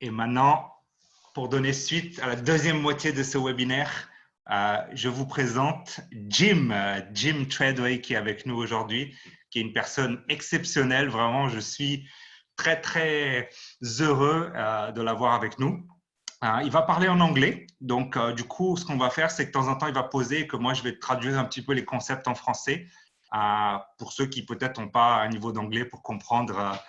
Et maintenant, pour donner suite à la deuxième moitié de ce webinaire, je vous présente Jim Treadway qui est avec nous aujourd'hui, qui est une personne exceptionnelle. Vraiment, je suis très, très heureux de l'avoir avec nous. Il va parler en anglais. Donc, du coup, ce qu'on va faire, c'est que de temps en temps, il va poser et que moi, je vais traduire un petit peu les concepts en français pour ceux qui peut-être n'ont pas un niveau d'anglais pour comprendre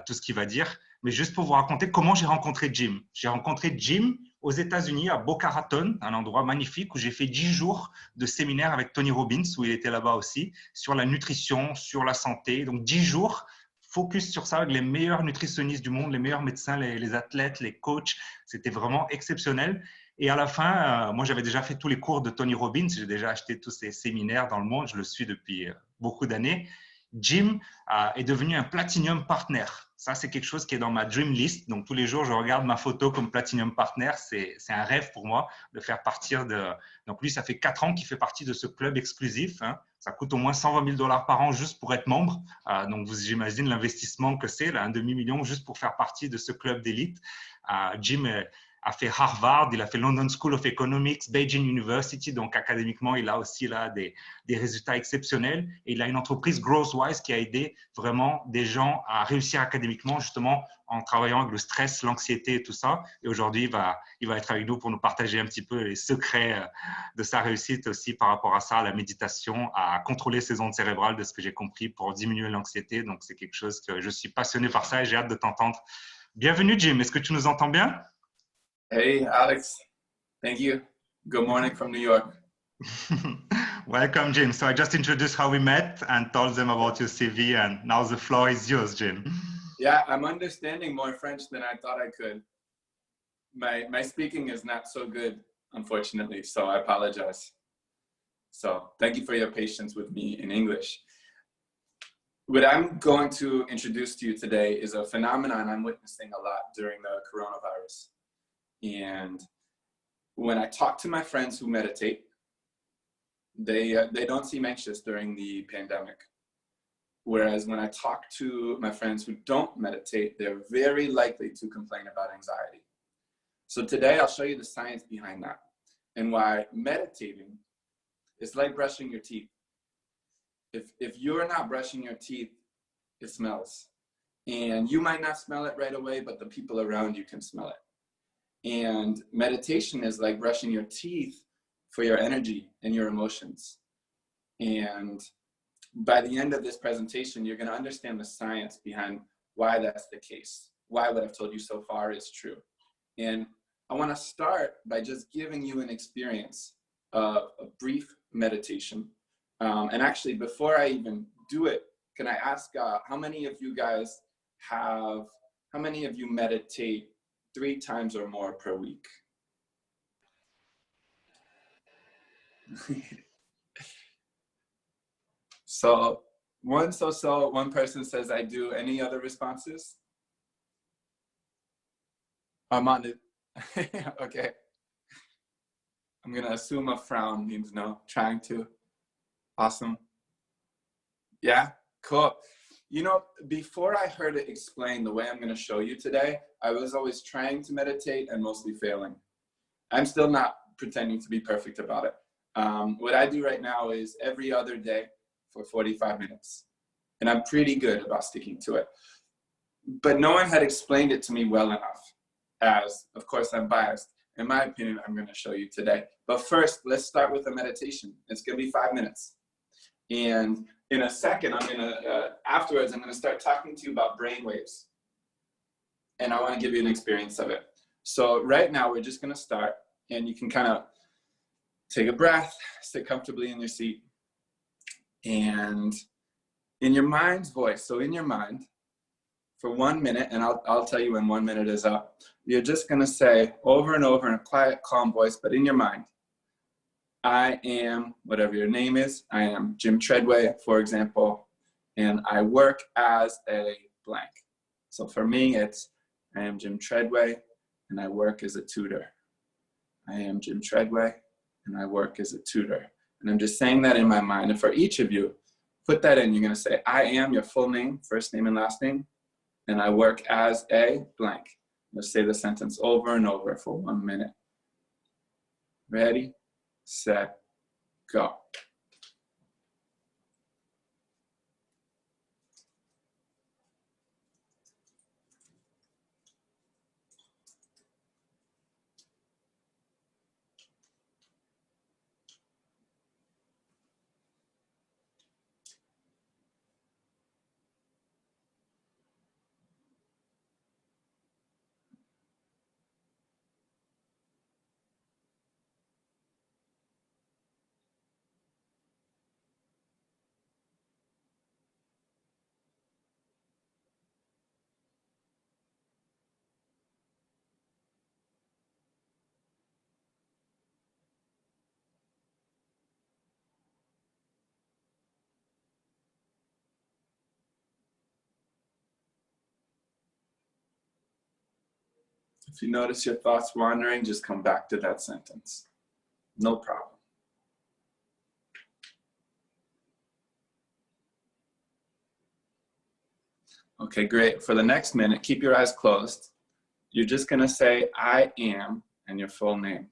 tout ce qu'il va dire. Mais juste pour vous raconter comment j'ai rencontré Jim. J'ai rencontré Jim aux États-Unis, à Boca Raton, un endroit magnifique où j'ai fait 10 jours de séminaire avec Tony Robbins, où il était là-bas aussi, sur la nutrition, sur la santé. Donc, 10 jours, focus sur ça avec les meilleurs nutritionnistes du monde, les meilleurs médecins, les athlètes, les coachs. C'était vraiment exceptionnel. Et à la fin, moi, j'avais déjà fait tous les cours de Tony Robbins. J'ai déjà acheté tous ses séminaires dans le monde. Je le suis depuis beaucoup d'années. Jim est devenu un Platinum Partner. Ça, c'est quelque chose qui est dans ma dream list. Donc, tous les jours, je regarde ma photo comme Platinum Partner. C'est un rêve pour moi de faire partir de… Donc, lui, ça fait 4 ans qu'il fait partie de ce club exclusif. Hein. Ça coûte au moins 120 000 $ par an juste pour être membre. Donc, j'imagine l'investissement que c'est, un demi-million juste pour faire partie de ce club d'élite. Jim a fait Harvard, il a fait London School of Economics, Beijing University, donc académiquement, il a aussi là des résultats exceptionnels. Et il a une entreprise Growthwise qui a aidé vraiment des gens à réussir académiquement, justement en travaillant avec le stress, l'anxiété et tout ça. Et aujourd'hui, il va être avec nous pour nous partager un petit peu les secrets de sa réussite aussi par rapport à ça, à la méditation, à contrôler ses ondes cérébrales, de ce que j'ai compris, pour diminuer l'anxiété. Donc, c'est quelque chose que je suis passionné par ça et j'ai hâte de t'entendre. Bienvenue, Jim. Est-ce que tu nous entends bien? Hey, Alex. Thank you. Good morning from New York. Welcome, Jim. So I just introduced how we met and told them about your CV, and now the floor is yours, Jim. Yeah, I'm understanding more French than I thought I could. My speaking is not so good, unfortunately, so I apologize. So thank you for your patience with me in English. What I'm going to introduce to you today is a phenomenon I'm witnessing a lot during the coronavirus. And when I talk to my friends who meditate, they don't seem anxious during the pandemic. Whereas when I talk to my friends who don't meditate, they're very likely to complain about anxiety. So today I'll show you the science behind that and why meditating is like brushing your teeth. If you're not brushing your teeth, it smells. And you might not smell it right away, but the people around you can smell it. And meditation is like brushing your teeth for your energy and your emotions. And by the end of this presentation, you're going to understand the science behind why that's the case, why what I've told you so far is true. And I want to start by just giving you an experience of a brief meditation. And actually, before I even do it, can I ask how many of you guys how many of you meditate 3 times or more per week? So one person says I do. Any other responses? Armand, okay. I'm gonna assume a frown means no, trying to. Awesome. Yeah, cool. You know, before I heard it explained the way I'm going to show you today, I was always trying to meditate and mostly failing. I'm still not pretending to be perfect about it. What I do right now is every other day for 45 minutes. And I'm pretty good about sticking to it. But no one had explained it to me well enough, as, of course, I'm biased. In my opinion, I'm going to show you today. But first, let's start with a meditation. It's going to be 5 minutes. And in a second, afterwards, I'm going to start talking to you about brainwaves. And I want to give you an experience of it. So right now, we're just going to start. And you can kind of take a breath, sit comfortably in your seat. And in your mind's voice, so in your mind, for 1 minute, and I'll tell you when 1 minute is up, you're just going to say over and over in a quiet, calm voice, but in your mind, I am, whatever your name is, I am Jim Treadway, for example, and I work as a blank. So for me, it's I am Jim Treadway, and I work as a tutor. I am Jim Treadway, and I work as a tutor. And I'm just saying that in my mind. And for each of you, put that in. You're going to say, I am your full name, first name and last name, and I work as a blank. Let's say the sentence over and over for 1 minute. Ready, set, go. If you notice your thoughts wandering, just come back to that sentence. No problem. Okay, great. For the next minute, keep your eyes closed. You're just gonna say, I am, and your full name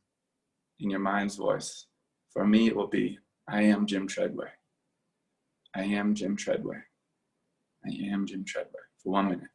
in your mind's voice. For me, it will be, I am Jim Treadway. I am Jim Treadway. I am Jim Treadway. For 1 minute.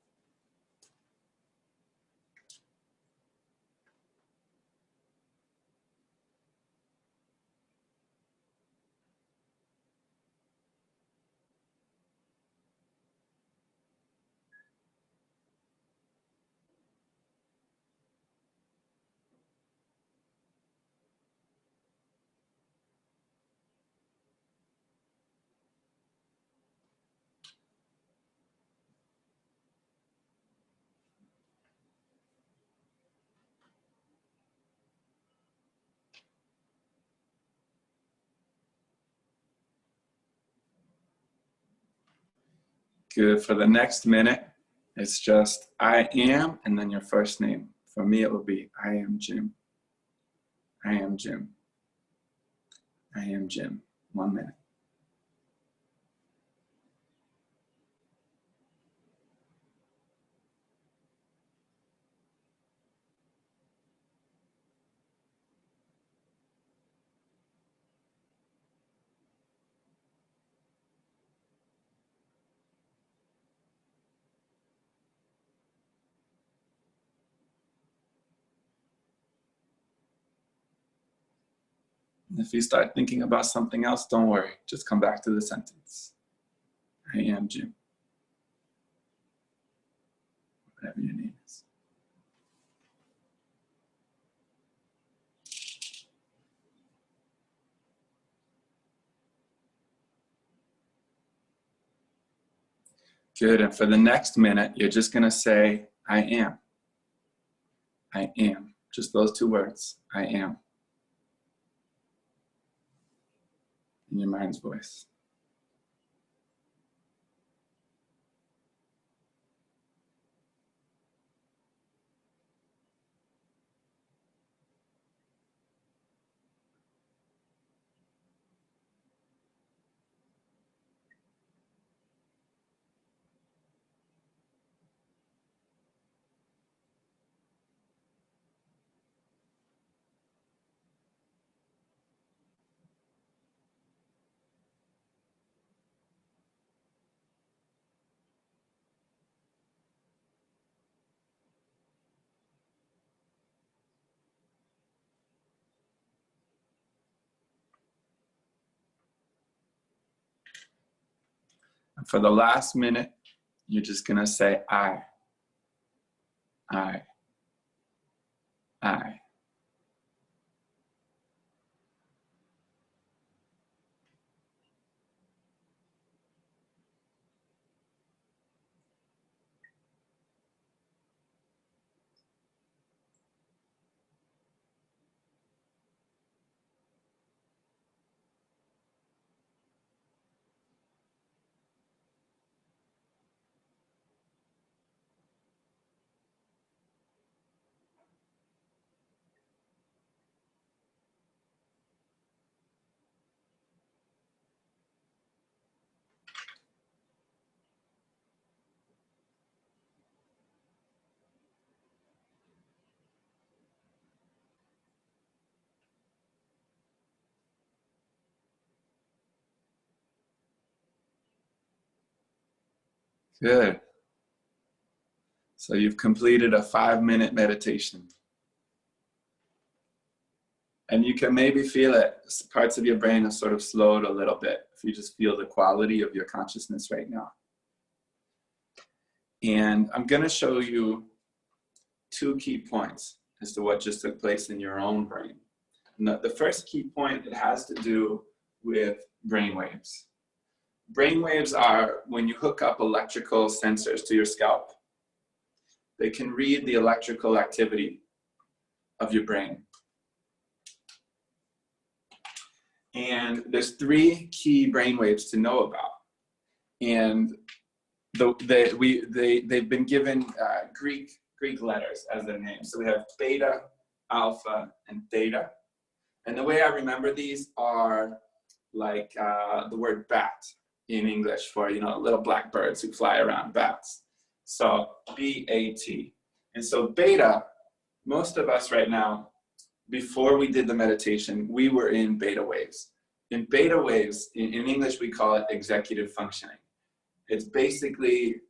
Good. For the next minute, it's just I am and then your first name. For me, it will be I am Jim. I am Jim. I am Jim. 1 minute. If you start thinking about something else, don't worry. Just come back to the sentence. I am Jim. Whatever your name is. Good. And for the next minute, you're just going to say, I am. I am. Just those 2 words. I am. In your mind's voice. And for the last minute, you're just going to say, I. I. Good. So you've completed a 5-minute meditation. And you can maybe feel it. Parts of your brain have sort of slowed a little bit if you just feel the quality of your consciousness right now. And I'm going to show you 2 key points as to what just took place in your own brain. And the first key point, it has to do with brain waves. Brain waves are when you hook up electrical sensors to your scalp. They can read the electrical activity of your brain. And there's 3 key brain waves to know about. And they've been given Greek letters as their names. So we have beta, alpha, and theta. And the way I remember these are like the word bat in English for, little black birds who fly around, bats. So B-A-T. And so beta, most of us right now, before we did the meditation, we were in beta waves. In beta waves, in English, we call it executive functioning. It's basically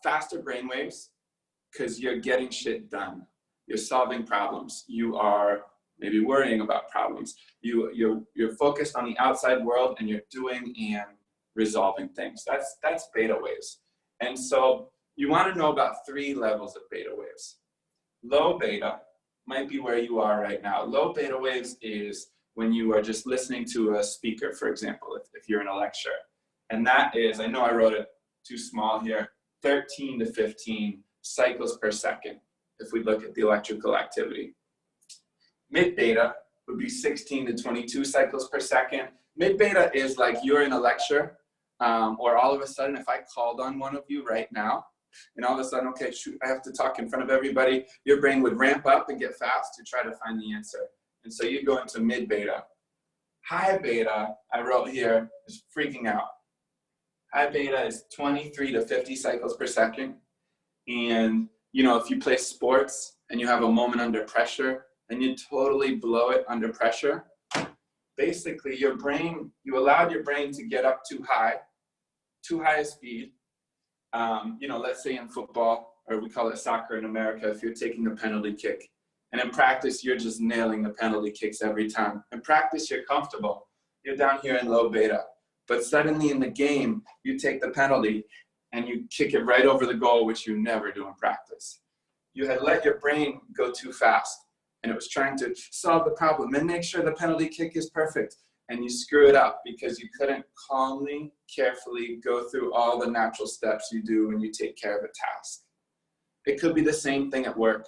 faster brain waves because you're getting shit done. You're solving problems. You are maybe worrying about problems. You're focused on the outside world and you're doing and resolving things. That's beta waves. And so you want to know about 3 levels of beta waves. Low beta might be where you are right now. Low beta waves is when you are just listening to a speaker, for example, if you're in a lecture. And that is, I know I wrote it too small here, 13 to 15 cycles per second, if we look at the electrical activity. Mid beta would be 16 to 22 cycles per second. Mid beta is like you're in a lecture, or all of a sudden, if I called on one of you right now, and all of a sudden, okay, shoot, I have to talk in front of everybody, your brain would ramp up and get fast to try to find the answer. And so you go into mid beta. High beta, I wrote here, is freaking out. High beta is 23 to 50 cycles per second. And, if you play sports and you have a moment under pressure and you totally blow it under pressure, basically you allowed your brain to get up too high a speed. Let's say in football, or we call it soccer in America, if you're taking a penalty kick. And in practice, you're just nailing the penalty kicks every time. In practice, you're comfortable. You're down here in low beta. But suddenly in the game, you take the penalty and you kick it right over the goal, which you never do in practice. You had let your brain go too fast, and it was trying to solve the problem and make sure the penalty kick is perfect. And you screw it up because you couldn't calmly, carefully go through all the natural steps you do when you take care of a task. It could be the same thing at work.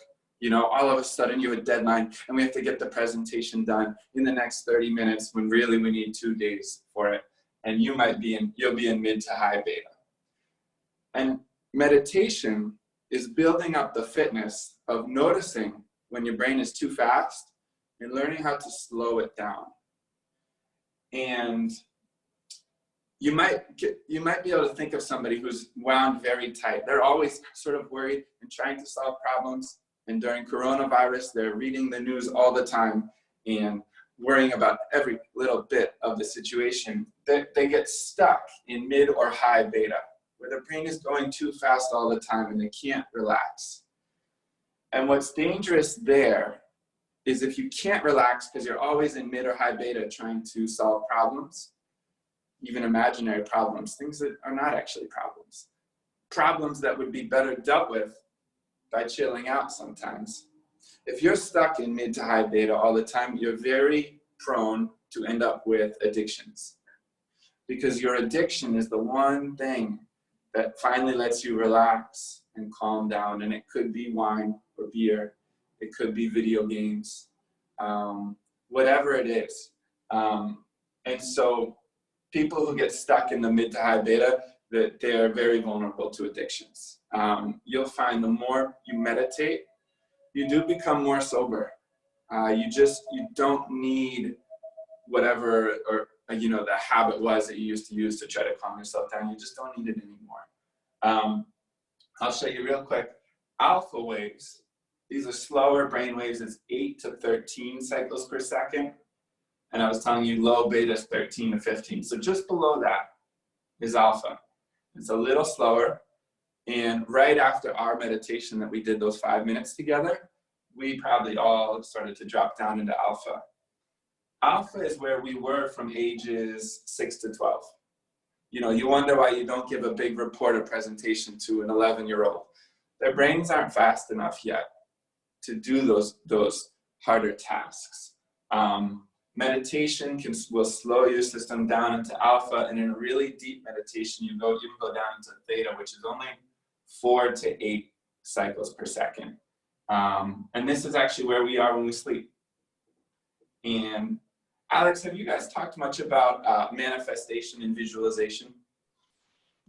All of a sudden you have a deadline and we have to get the presentation done in the next 30 minutes when really we need 2 days for it. And you'll be in mid to high beta. And meditation is building up the fitness of noticing when your brain is too fast and learning how to slow it down. And you might be able to think of somebody who's wound very tight. They're always sort of worried and trying to solve problems. And during coronavirus, they're reading the news all the time and worrying about every little bit of the situation. They get stuck in mid or high beta, where their brain is going too fast all the time and they can't relax. And what's dangerous there is if you can't relax because you're always in mid or high beta trying to solve problems, even imaginary problems, things that are not actually problems that would be better dealt with by chilling out sometimes. If you're stuck in mid to high beta all the time, you're very prone to end up with addictions, because your addiction is the one thing that finally lets you relax and calm down. And it could be wine or beer. It could be video games, whatever it is. And so people who get stuck in the mid to high beta, that they're very vulnerable to addictions. You'll find the more you meditate, you do become more sober. You don't need whatever, or the habit was that you used to use to try to calm yourself down. You just don't need it anymore. I'll show you real quick. Alpha waves, these are slower brain waves. It's 8 to 13 cycles per second. And I was telling you low beta is 13 to 15. So just below that is alpha. It's a little slower. And right after our meditation that we did those 5 minutes together, we probably all started to drop down into alpha. Alpha is where we were from ages 6 to 12. You know, you wonder why you don't give a big report or presentation to an 11-year-old. Their brains aren't fast enough yet to do those harder tasks. Meditation will slow your system down into alpha, and in a really deep meditation, you can go down into theta, which is only 4 to 8 cycles per second. And this is actually where we are when we sleep. And Alex, have you guys talked much about manifestation and visualization?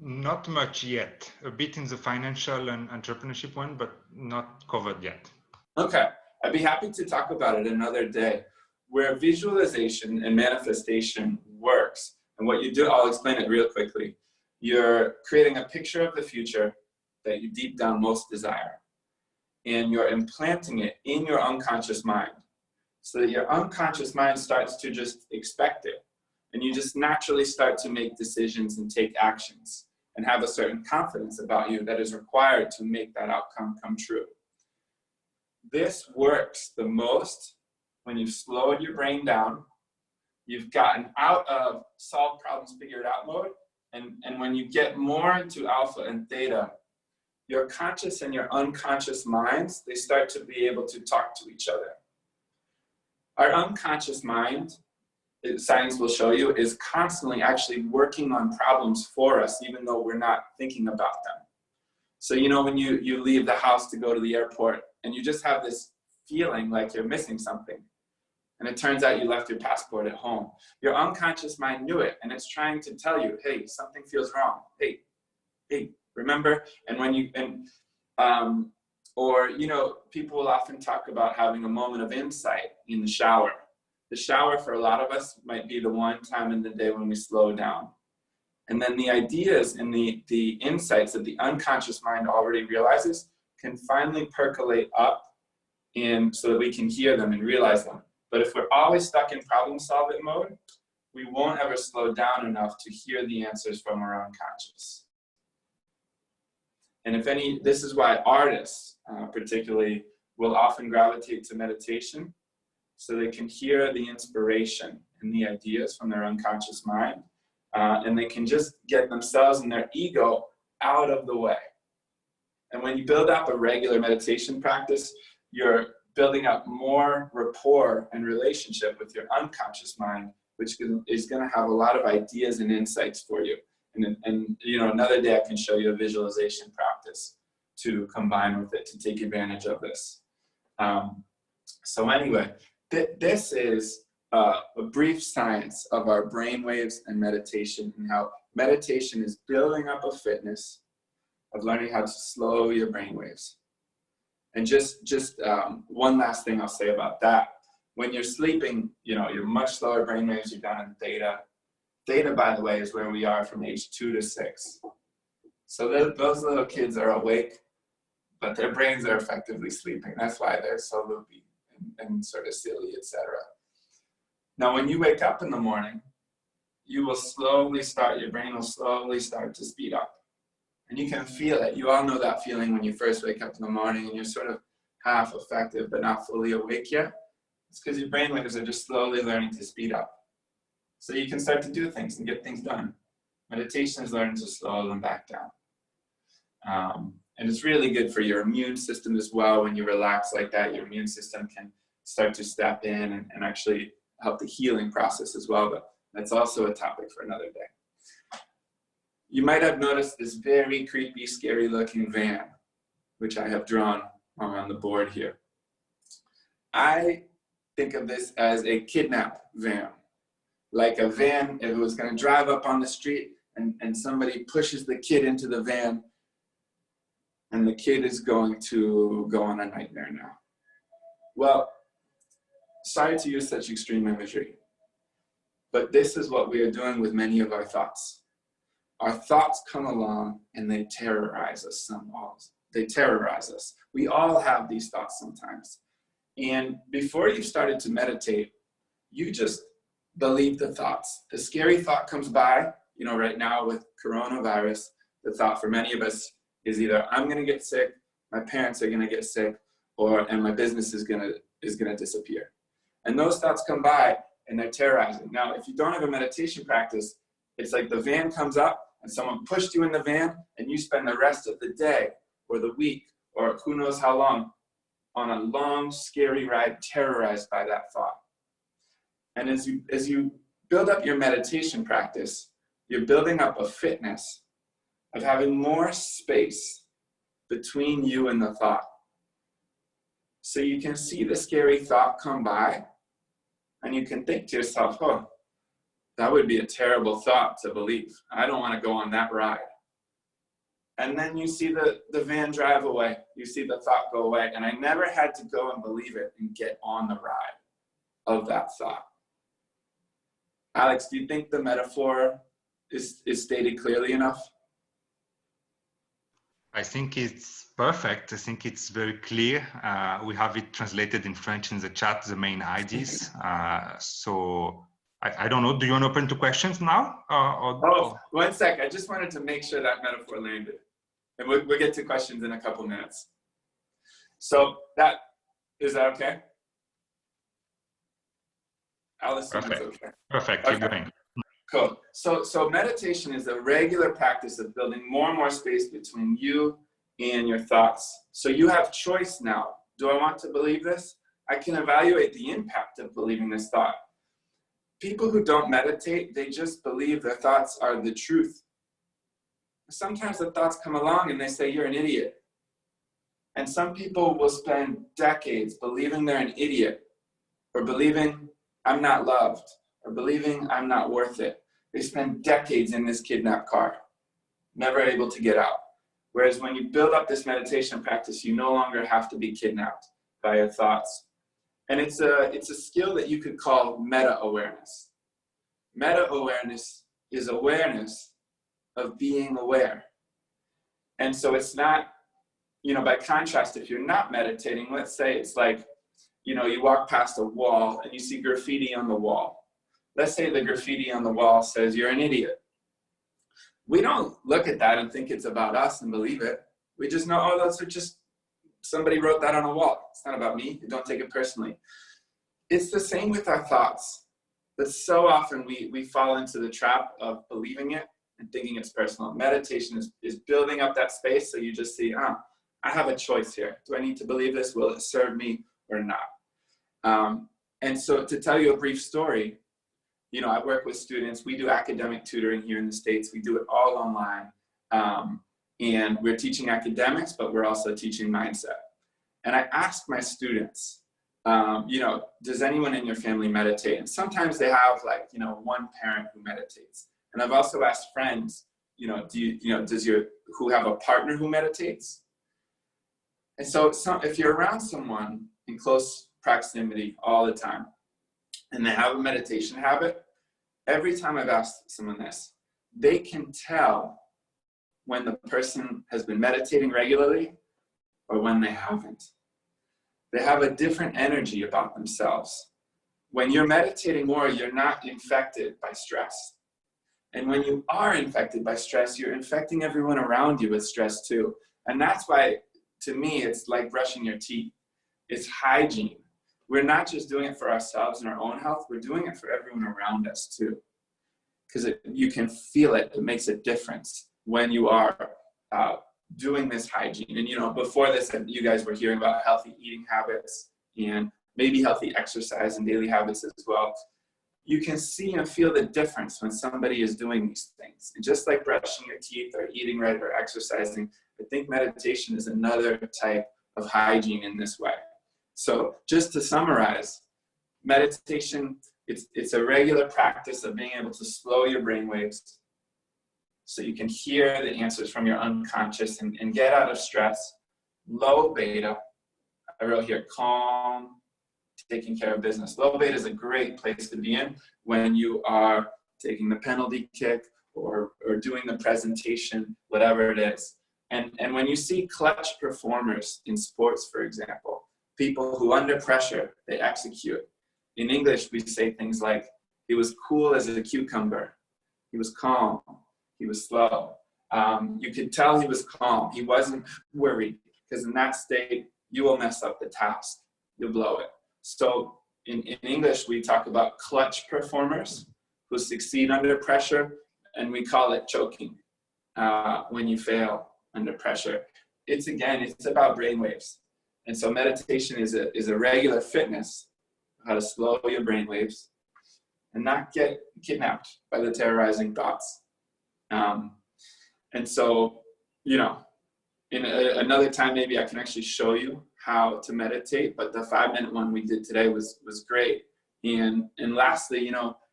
Not much yet. A bit in the financial and entrepreneurship one, but not covered yet. Okay, I'd be happy to talk about it another day. Where visualization and manifestation works, and what you do, I'll explain it real quickly. You're creating a picture of the future that you deep down most desire, and you're implanting it in your unconscious mind, so that your unconscious mind starts to just expect it, and you just naturally start to make decisions and take actions, and have a certain confidence about you that is required to make that outcome come true. This works the most when you've slowed your brain down, you've gotten out of solve problems, figure it out mode, and when you get more into alpha and theta, your conscious and your unconscious minds, they start to be able to talk to each other. Our unconscious mind, science will show you, is constantly actually working on problems for us, even though we're not thinking about them. So, you know, when you leave the house to go to the airport, and you just have this feeling like you're missing something, and it turns out you left your passport at home. Your unconscious mind knew it, and it's trying to tell you, hey, something feels wrong. Hey, remember? And when you, or, you know, people will often talk about having a moment of insight in the shower. The shower for a lot of us might be the one time in the day when we slow down. And then the ideas and the insights that the unconscious mind already realizes can finally percolate up and so that we can hear them and realize them. But if we're always stuck in problem solving mode, we won't ever slow down enough to hear the answers from our unconscious. And this is why artists particularly will often gravitate to meditation, so they can hear the inspiration and the ideas from their unconscious mind, and they can just get themselves and their ego out of the way. And when you build up a regular meditation practice, you're building up more rapport and relationship with your unconscious mind, which is going to have a lot of ideas and insights for you. And you know, another day I can show you a visualization practice to combine with it to take advantage of this. So anyway, this is a brief science of our brain waves and meditation, and how meditation is building up a fitness of learning how to slow your brain waves. And just one last thing I'll say about that. When you're sleeping, you know, you're much slower brain waves, you're down in theta. Theta, by the way, is where we are from age 2 to 6. So those little kids are awake, but their brains are effectively sleeping. That's why they're so loopy and sort of silly, etc. Now, when you wake up in the morning, you will slowly start, your brain will slowly start to speed up. And you can feel it. You all know that feeling when you first wake up in the morning and you're sort of half effective but not fully awake yet. It's because your brain waves are just slowly learning to speed up. So you can start to do things and get things done. Meditation is learning to slow them back down. And it's really good for your immune system as well. When you relax like that, your immune system can start to step in and actually help the healing process as well. But that's also a topic for another day. You might have noticed this very creepy, scary looking van, which I have drawn on the board here. I think of this as a kidnap van. Like a van, if it was going to drive up on the street and somebody pushes the kid into the van, and the kid is going to go on a nightmare now. Well, sorry to use such extreme imagery, but this is what we are doing with many of our thoughts. Our thoughts come along and they terrorize us. They terrorize us. We all have these thoughts sometimes. And before you've started to meditate, you just believe the thoughts. The scary thought comes by, you know, right now with coronavirus, The thought for many of us is either I'm going to get sick, my parents are going to get sick, and my business is going to disappear. And those thoughts come by and they're terrorizing. Now, if you don't have a meditation practice, it's like the van comes up and someone pushed you in the van and you spend the rest of the day or the week or who knows how long on a long, scary ride terrorized by that thought. And as you build up your meditation practice, you're building up a fitness of having more space between you and the thought. So you can see the scary thought come by and you can think to yourself, oh, that would be a terrible thought to believe. I don't want to go on that ride. And then you see the van drive away. You see the thought go away. And I never had to go and believe it and get on the ride of that thought. Alex, do you think the metaphor is stated clearly enough? I think it's perfect. I think it's very clear. We have it translated in French in the chat, the main ideas. So I don't know. Do you want to open to questions now? One sec. I just wanted to make sure that metaphor landed. And we'll get to questions in a couple minutes. So is that okay? Alice, perfect. Okay. Perfect. Okay. Keep going. Cool. So meditation is a regular practice of building more and more space between you and your thoughts. So you have choice now. Do I want to believe this? I can evaluate the impact of believing this thought. People who don't meditate, they just believe their thoughts are the truth. Sometimes the thoughts come along and they say, you're an idiot. And some people will spend decades believing they're an idiot, or believing I'm not loved, or believing I'm not worth it. They spend decades in this kidnapped car, never able to get out. Whereas when you build up this meditation practice, you no longer have to be kidnapped by your thoughts. And it's a skill that you could call meta-awareness. Meta-awareness is awareness of being aware. And so it's not, by contrast, if you're not meditating, let's say it's like, you walk past a wall and you see graffiti on the wall. Let's say the graffiti on the wall says, you're an idiot. We don't look at that and think it's about us and believe it. We just know, oh, those are just, somebody wrote that on a wall. It's not about me. Don't take it personally. It's the same with our thoughts. But so often we fall into the trap of believing it and thinking it's personal. Meditation is building up that space so you just see, I have a choice here. Do I need to believe this? Will it serve me or not? And so to tell you a brief story, I work with students. We do academic tutoring here in the States. We do it all online. And we're teaching academics, but we're also teaching mindset. And I ask my students, does anyone in your family meditate? And sometimes they have one parent who meditates. And I've also asked friends, who have a partner who meditates? And so if you're around someone in close proximity all the time, and they have a meditation habit, every time I've asked someone this, they can tell when the person has been meditating regularly or when they haven't. They have a different energy about themselves. When you're meditating more, you're not infected by stress. And when you are infected by stress, you're infecting everyone around you with stress too. And that's why, to me, it's like brushing your teeth. It's hygiene. We're not just doing it for ourselves and our own health, we're doing it for everyone around us too. Because you can feel it, it makes a difference when you are doing this hygiene. And before this, you guys were hearing about healthy eating habits and maybe healthy exercise and daily habits as well. You can see and feel the difference when somebody is doing these things. And just like brushing your teeth or eating right or exercising, I think meditation is another type of hygiene in this way. So just to summarize, meditation, it's a regular practice of being able to slow your brainwaves so you can hear the answers from your unconscious and get out of stress. Low beta, I wrote here, calm, taking care of business. Low beta is a great place to be in when you are taking the penalty kick or doing the presentation, whatever it is. And when you see clutch performers in sports, for example, people who under pressure, they execute. In English, we say things like, he was cool as a cucumber. He was calm. He was slow. You could tell he was calm. He wasn't worried, because in that state, you will mess up the task. You'll blow it. So in English, we talk about clutch performers who succeed under pressure, and we call it choking when you fail under pressure. It's about brainwaves. And so meditation is a regular fitness, how to slow your brainwaves and not get kidnapped by the terrorizing thoughts. And so, in another time, maybe I can actually show you how to meditate, but the 5-minute one we did today was great. And lastly,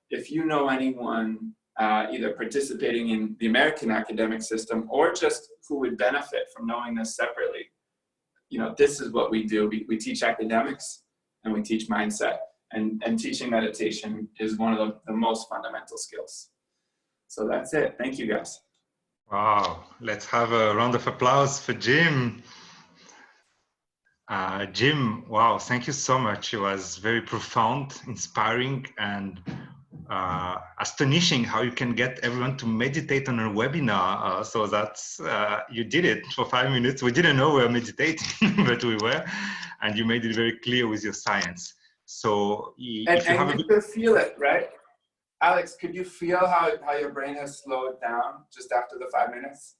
if you know anyone either participating in the American academic system or just who would benefit from knowing this separately, this is what we do. We teach academics and we teach mindset, and teaching meditation is one of the most fundamental skills. So that's it. Thank you, guys. Wow, let's have a round of applause for Jim. Jim, wow, thank you so much. It was very profound, inspiring, and astonishing how you can get everyone to meditate on a webinar. So that's, you did it for 5 minutes. We didn't know we were meditating, but we were, and you made it very clear with your science. So if you have you could feel it, right? Alex, could you feel how your brain has slowed down just after the 5 minutes?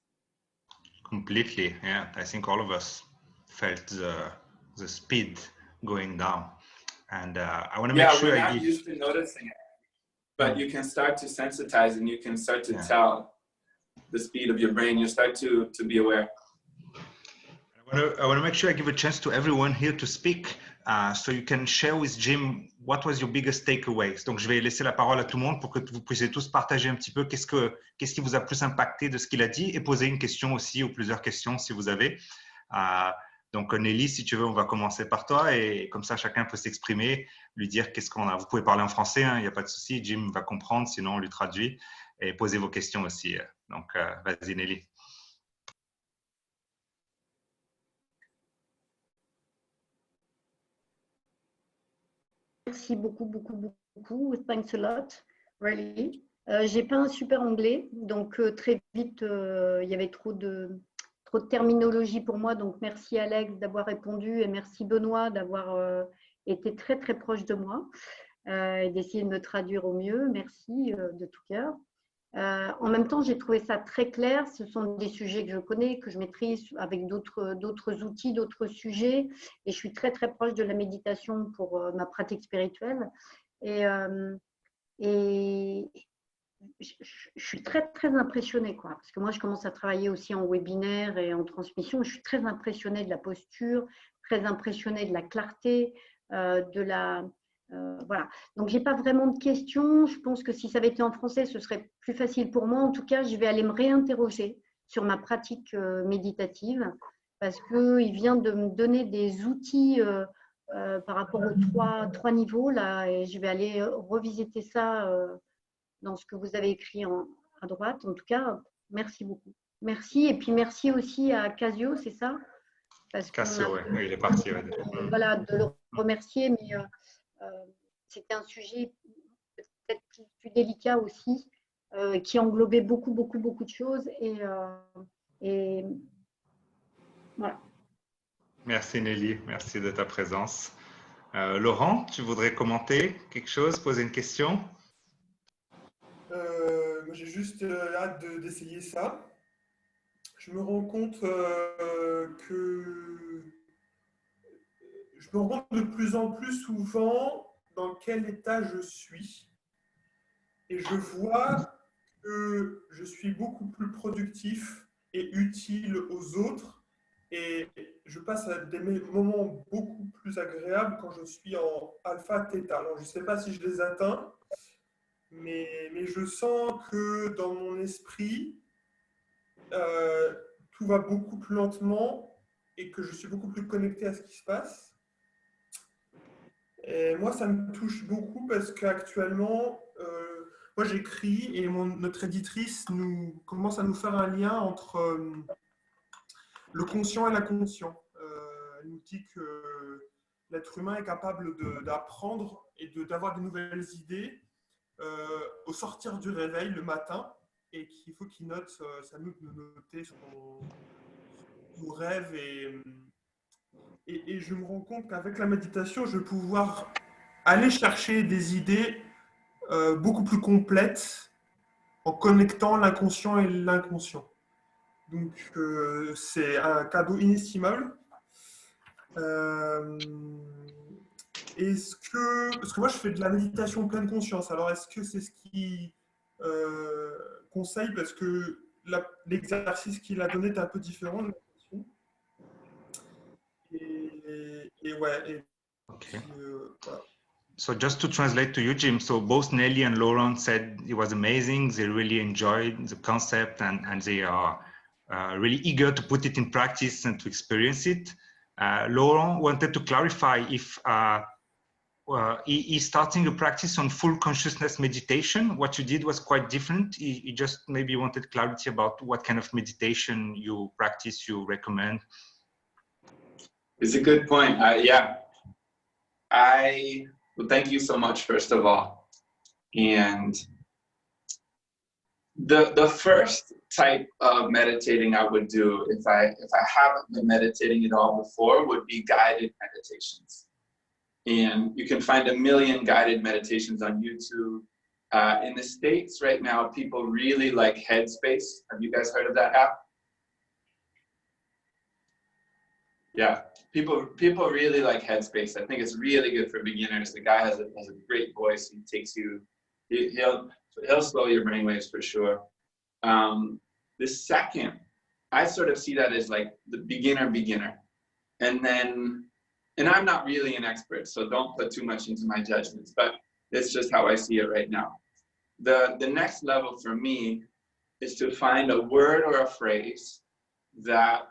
Completely, yeah. I think all of us felt the speed going down. And I want to make sure we're not used to noticing it, but you can start to sensitize and you can start to tell the speed of your brain. You start to be aware. I want to make sure I give a chance to everyone here to speak, so you can share with Jim what was your biggest takeaways. Donc, je vais laisser la parole à tout le monde pour que vous puissiez tous partager un petit peu qu'est-ce qui vous a plus impacté de ce qu'il a dit, et poser une question aussi ou plusieurs questions si vous avez. Donc, Nelly, si tu veux, on va commencer par toi, et comme ça, chacun peut s'exprimer, lui dire qu'est-ce qu'on a. Vous pouvez parler en français, il n'y a pas de souci. Jim va comprendre, sinon on lui traduit, et poser vos questions aussi. Donc, vas-y, Nelly. Merci beaucoup. Thanks a lot, really. J'ai pas un super anglais, donc très vite, il y avait trop de terminologie pour moi. Donc, merci Alex d'avoir répondu et merci Benoît d'avoir été très, très proche de moi et d'essayer de me traduire au mieux. Merci de tout cœur. En même temps, j'ai trouvé ça très clair. Ce sont des sujets que je connais, que je maîtrise avec d'autres outils, d'autres sujets. Et je suis très, très proche de la méditation pour ma pratique spirituelle. Et je suis très, très impressionnée, quoi. Parce que moi, je commence à travailler aussi en webinaire et en transmission. Je suis très impressionnée de la posture, très impressionnée de la clarté, voilà. Donc, je n'ai pas vraiment de questions. Je pense que si ça avait été en français, ce serait plus facile pour moi. En tout cas, je vais aller me réinterroger sur ma pratique méditative parce qu'il vient de me donner des outils par rapport aux trois niveaux là, et je vais aller revisiter ça dans ce que vous avez écrit à droite. En tout cas, merci beaucoup. Merci. Et puis, merci aussi à Casio, c'est ça? Casio, oui, il est parti. Ouais. Voilà, de le remercier, mais c'était un sujet peut-être plus délicat aussi, qui englobait beaucoup de choses. Et voilà. Merci Nelly, merci de ta présence. Laurent, tu voudrais commenter quelque chose, poser une question? J'ai juste hâte d'essayer ça. Je me rends compte que je me rends compte de plus en plus souvent dans quel état je suis. Et je vois que je suis beaucoup plus productif et utile aux autres. Et je passe à des moments beaucoup plus agréables quand je suis en alpha-theta. Alors, je ne sais pas si je les atteins, mais je sens que dans mon esprit, tout va beaucoup plus lentement et que je suis beaucoup plus connecté à ce qui se passe. Et moi, ça me touche beaucoup parce qu'actuellement, moi j'écris et notre éditrice commence à nous faire un lien entre le conscient et l'inconscient. Elle nous dit que l'être humain est capable d'apprendre et d'avoir de nouvelles idées au sortir du réveil le matin. et qu'il faut qu'il note, ça nous de noter nos rêves et je me rends compte qu'avec la méditation, je vais pouvoir aller chercher des idées beaucoup plus complètes en connectant l'inconscient et l'inconscient. Donc, c'est un cadeau inestimable. Parce que moi, je fais de la méditation pleine conscience. Alors, est-ce que c'est ce qui conseille? Parce que l'exercice qu'il a donné est un peu différent de la question. Et ouais. Okay. Voilà. So just to translate to you, Jim, so both Nelly and Laurent said it was amazing. They really enjoyed the concept and they are really eager to put it in practice and to experience it. Laurent wanted to clarify if he's starting a practice on full consciousness meditation. What you did was quite different. He just maybe wanted clarity about what kind of meditation you practice, you recommend. It's a good point. Yeah. Well, thank you so much, first of all. And the first type of meditating I would do if I haven't been meditating at all before would be guided meditations. And you can find a million guided meditations on YouTube. In the States right now, people really like Headspace. Have you guys heard of that app? Yeah, people really like Headspace. I think it's really good for beginners. The guy has a great voice. He takes you, he'll slow your brainwaves for sure. The second, I sort of see that as like the beginner. And I'm not really an expert, so don't put too much into my judgments, but it's just how I see it right now. The next level for me is to find a word or a phrase that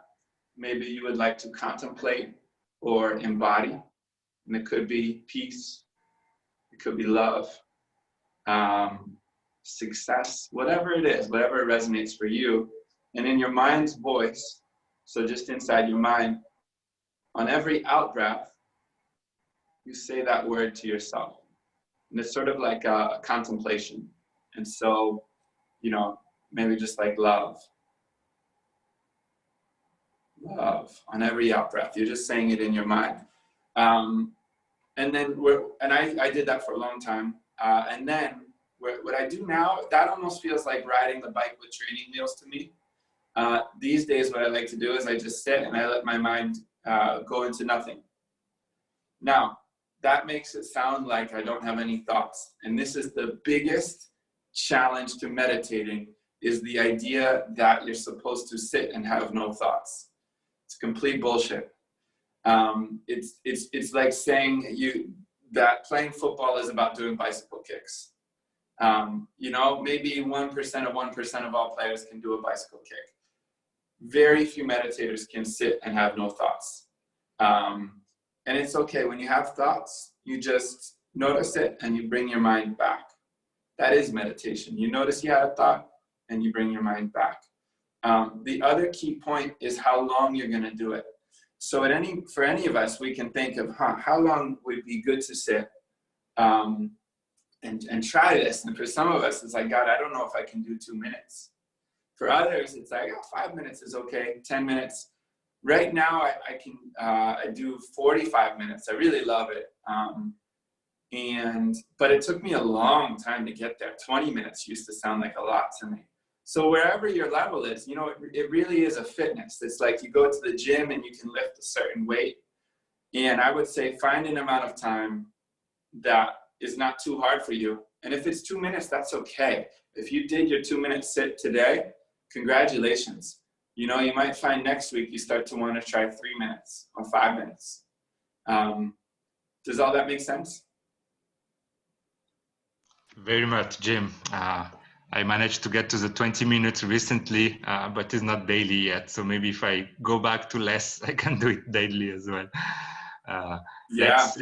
maybe you would like to contemplate or embody. And it could be peace, it could be love, success, whatever it is, whatever resonates for you. And in your mind's voice, so just inside your mind, on every out breath, you say that word to yourself. And it's sort of like a contemplation. And so, you know, maybe just like love. Love on every out breath. You're just saying it in your mind. And then, I did that for a long time. And then what I do now, that almost feels like riding the bike with training wheels to me. These days, what I like to do is I just sit and I let my mind go into nothing. Now, that makes it sound like I don't have any thoughts. And this is the biggest challenge to meditating, is the idea that you're supposed to sit and have no thoughts. It's complete bullshit. It's like saying that playing football is about doing bicycle kicks. You know, maybe 1% of all players can do a bicycle kick. Very few meditators can sit and have no thoughts. And it's okay, when you have thoughts, you just notice it and you bring your mind back. That is meditation. You notice you had a thought and you bring your mind back. The other key point is how long you're going to do it. So for any of us, we can think of how long would be good to sit and try this. And for some of us, it's like, God, I don't know if I can do 2 minutes. For others, it's like, 5 minutes is okay, 10 minutes. Right now, I do 45 minutes. I really love it. But it took me a long time to get there. 20 minutes used to sound like a lot to me. So wherever your level is, you know, it really is a fitness. It's like you go to the gym and you can lift a certain weight. And I would say find an amount of time that is not too hard for you. And if it's 2 minutes, that's okay. If you did your 2-minute sit today, congratulations. You know, you might find next week you start to want to try 3 minutes or 5 minutes. Does all that make sense? Very much, Jim. I managed to get to the 20 minutes recently, but it's not daily yet. So maybe if I go back to less, I can do it daily as well. Yeah.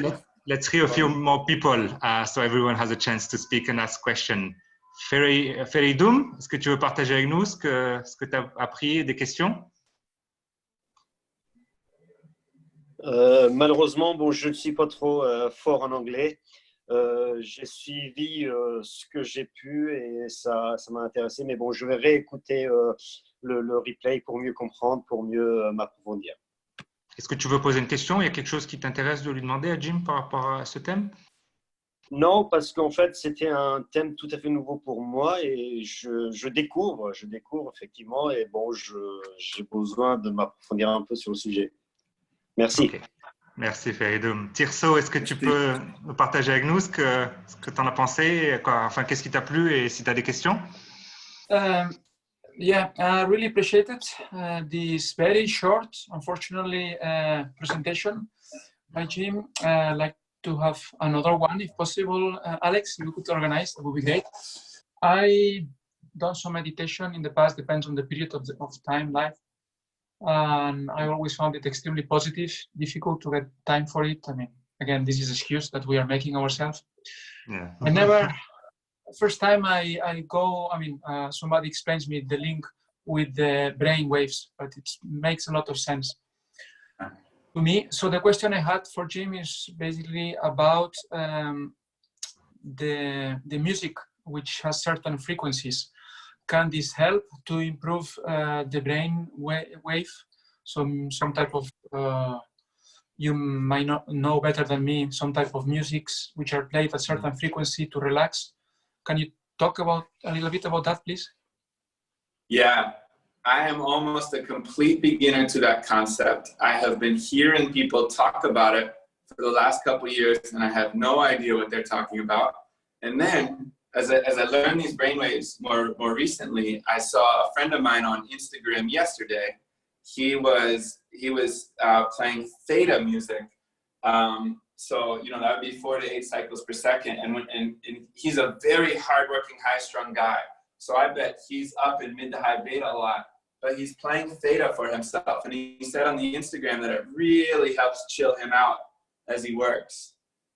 Let's hear a few more people so everyone has a chance to speak and ask questions. Feridoum, est-ce que tu veux partager avec nous ce que tu as appris, des questions? Malheureusement, bon, je ne suis pas trop fort en anglais. J'ai suivi ce que j'ai pu et ça m'a intéressé. Mais bon, je vais réécouter le replay pour mieux comprendre, pour mieux m'approfondir. Est-ce que tu veux poser une question? Il y a quelque chose qui t'intéresse de lui demander à Jim par rapport à ce thème? Non, parce qu'en fait, c'était un thème tout à fait nouveau pour moi et je découvre effectivement. Et bon, j'ai besoin de m'approfondir un peu sur le sujet. Merci. Okay. Merci Feridoum. Tirso, est-ce que tu peux nous partager avec nous ce que tu en as pensé, enfin, qu'est-ce qui t'a plu et si tu as des questions? Yeah, I really appreciated this very short, unfortunately, presentation by Jim. I'd like to have another one if possible. Alex, if you could organize, that would be great. I done some meditation in the past, depends on the period of time, life. And I always found it extremely positive, difficult to get time for it. I mean, again, this is an excuse that we are making ourselves. Yeah. I never, first time I go, I mean, somebody explains me the link with the brain waves, but it makes a lot of sense to me. So the question I had for Jim is basically about the music, which has certain frequencies. Can this help to improve the brain wave? Some type of, you might not know better than me, some type of musics which are played at certain frequency to relax. Can you talk about a little bit about that, please? Yeah, I am almost a complete beginner to that concept. I have been hearing people talk about it for the last couple of years, and I have no idea what they're talking about. And then, as I learned these brainwaves more recently, I saw a friend of mine on Instagram yesterday. He was playing theta music. So, you know, that would be 4 to 8 cycles per second. And he's a very hardworking, high-strung guy. So I bet he's up in mid to high beta a lot, but he's playing theta for himself. And he said on the Instagram that it really helps chill him out as he works.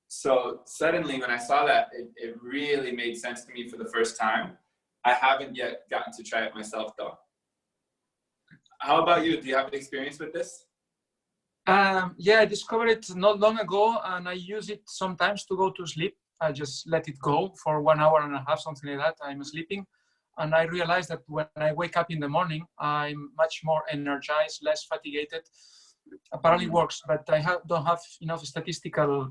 So suddenly when I saw that, it really made sense to me for the first time. I haven't yet gotten to try it myself though. How about you? Do you have an experience with this? Yeah, I discovered it not long ago, and I use it sometimes to go to sleep. I just let it go for 1 hour and a half, something like that. I'm sleeping, and I realized that when I wake up in the morning, I'm much more energized, less fatigued. Apparently works, but I don't have enough statistical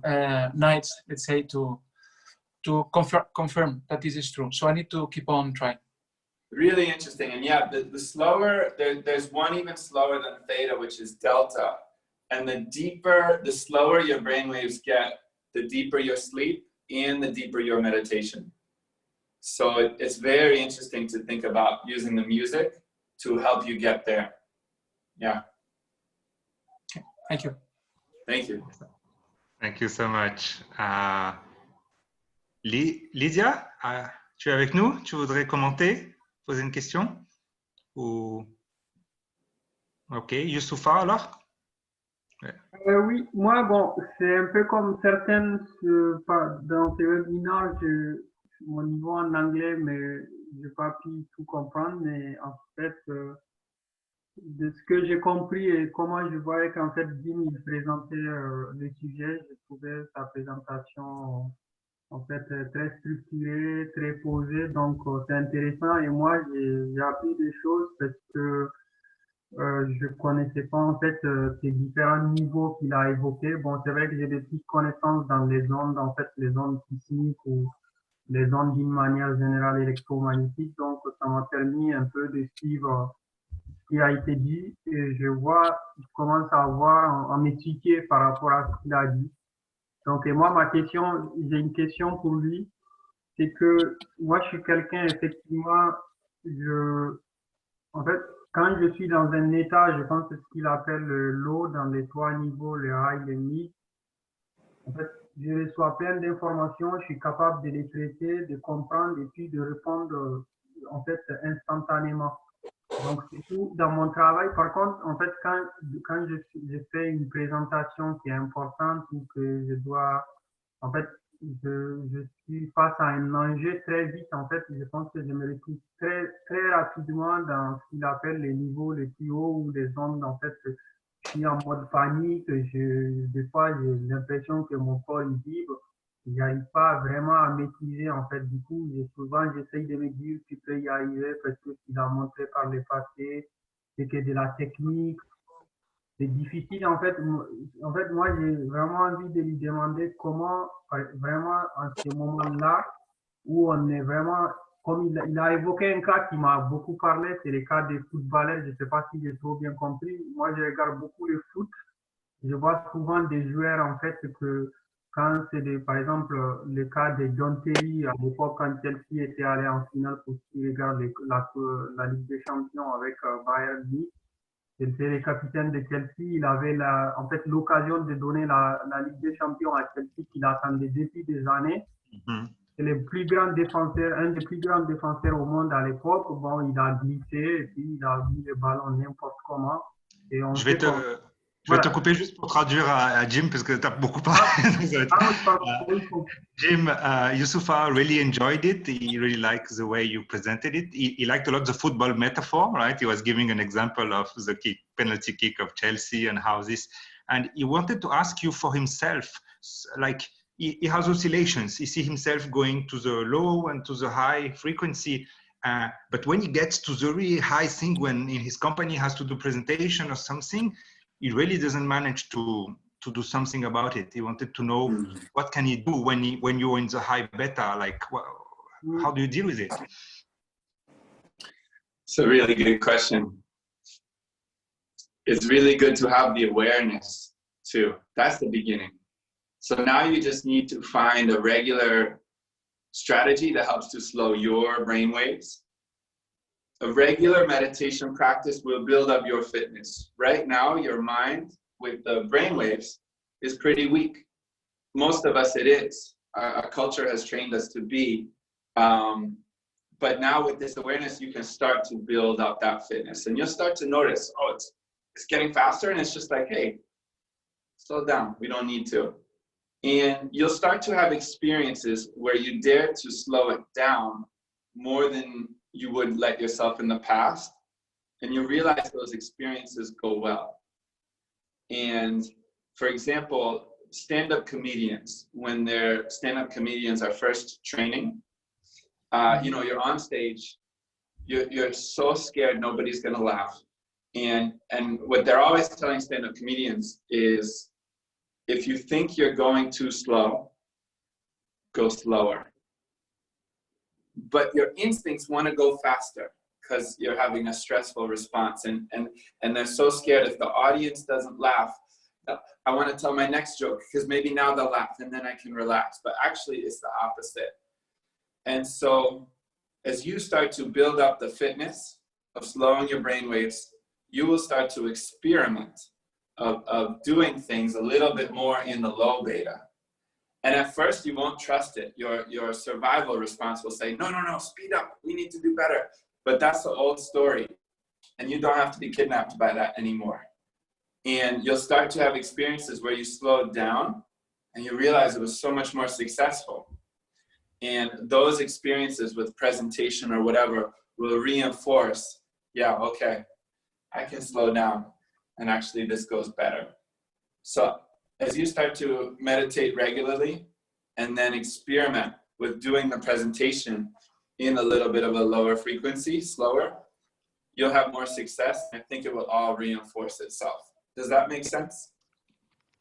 nights, let's say, to confirm that this is true. So I need to keep on trying. Really interesting. And yeah, the slower, there's one even slower than theta, which is delta. And the slower your brain waves get, the deeper your sleep and the deeper your meditation. So it's very interesting to think about using the music to help you get there. Yeah. Thank you. Thank you. Thank you so much. Lydia, tu es avec nous? Tu voudrais commenter, poser une question? Ou... Ok, Youssoufa alors? Oui, moi, bon, c'est un peu comme certaines, dans ces webinaires, mon niveau en anglais, mais je n'ai pas pu tout comprendre, mais en fait, de ce que j'ai compris et comment je voyais qu'en fait, Jim, il présentait le sujet, je trouvais sa présentation, en fait, très structurée, très posée, donc c'est intéressant, et moi, j'ai appris des choses parce que je connaissais pas en fait ces différents niveaux qu'il a évoqués. Bon, c'est vrai que j'ai des petites connaissances dans les ondes, en fait, les ondes sismiques ou les ondes d'une manière générale électromagnétique. Donc, ça m'a permis un peu de suivre ce qui a été dit et je commence à voir, à m'éduquer par rapport à ce qu'il a dit. Donc, et moi, j'ai une question pour lui. C'est que moi, je suis quelqu'un, effectivement, en fait, quand je suis dans un état, je pense que c'est ce qu'il appelle l'eau dans les 3 niveaux, le high, le mid. En fait, je reçois plein d'informations, je suis capable de les traiter, de comprendre et puis de répondre en fait instantanément. Donc c'est tout dans mon travail. Par contre, en fait, quand je fais une présentation qui est importante ou que je dois, en fait, je suis face à un enjeu très vite. En fait, je pense que je me retrouve très rapidement dans ce qu'il appelle les niveaux les plus hauts ou les ondes. En fait, je suis en mode panique. Des fois, j'ai l'impression que mon corps il vibre. j'arrive pas vraiment à maîtriser en fait. Du coup, souvent j'essaye de me dire tu peux y arriver parce que tu l'as montré par le passé, c'est que de la technique. C'est difficile en fait. En fait, moi j'ai vraiment envie de lui demander comment vraiment en ce moment-là où on est vraiment, comme il a évoqué un cas qui m'a beaucoup parlé, c'est le cas des footballeurs. Je ne sais pas si j'ai trop bien compris. Moi, je regarde beaucoup le foot. Je vois souvent des joueurs, en fait, que quand c'est par exemple, le cas de John Terry, à l'époque, quand Chelsea était allé en finale pour ceux qui regardent la Ligue des Champions avec Bayern Munich, c'était le capitaine de Chelsea. Il avait en fait l'occasion de donner la Ligue des Champions à Chelsea qu'il attendait depuis des années. C'est le plus grand défenseur, un des plus grands défenseurs au monde à l'époque. Bon, il a glissé et puis il a mis le ballon n'importe comment. Et on Je vais te couper juste pour traduire à Jim parce que tu as beaucoup parlé. Jim, Youssoufa really enjoyed it. He really liked the way you presented it. He liked a lot the football metaphor, right? He was giving an example of the penalty kick of Chelsea and how this. And he wanted to ask you for himself, like he has oscillations. He sees himself going to the low and to the high frequency. But when he gets to the really high thing, when in his company has to do presentation or something, he really doesn't manage to do something about it. He wanted to know what can he do when you're in the high beta, like how do you deal with it? It's a really good question. It's really good to have the awareness too. That's the beginning. So now you just need to find a regular strategy that helps to slow your brain waves. A regular meditation practice will build up your fitness. Right now, your mind with the brain waves is pretty weak. Most of us, it is. Our culture has trained us to be. But now with this awareness, you can start to build up that fitness. And you'll start to notice, oh, it's getting faster. And it's just like, hey, slow down. We don't need to. And you'll start to have experiences where you dare to slow it down more than you would let yourself in the past. And you realize those experiences go well. And for example, stand-up comedians, when their stand-up comedians are first training, you know, you're on stage, you're so scared nobody's gonna laugh. And what they're always telling stand-up comedians is, if you think you're going too slow, go slower. But your instincts want to go faster because you're having a stressful response. And they're so scared if the audience doesn't laugh, I want to tell my next joke because maybe now they'll laugh and then I can relax. But actually it's the opposite. And so as you start to build up the fitness of slowing your brain waves, you will start to experiment of doing things a little bit more in the low beta. And at first you won't trust it. Your survival response will say, no, speed up. We need to do better. But that's the old story. And you don't have to be kidnapped by that anymore. And you'll start to have experiences where you slowed down and you realize it was so much more successful. And those experiences with presentation or whatever will reinforce, yeah, okay, I can slow down. And actually this goes better. So as you start to meditate regularly and then experiment with doing the presentation in a little bit of a lower frequency, slower, you'll have more success. I think it will all reinforce itself. Does that make sense?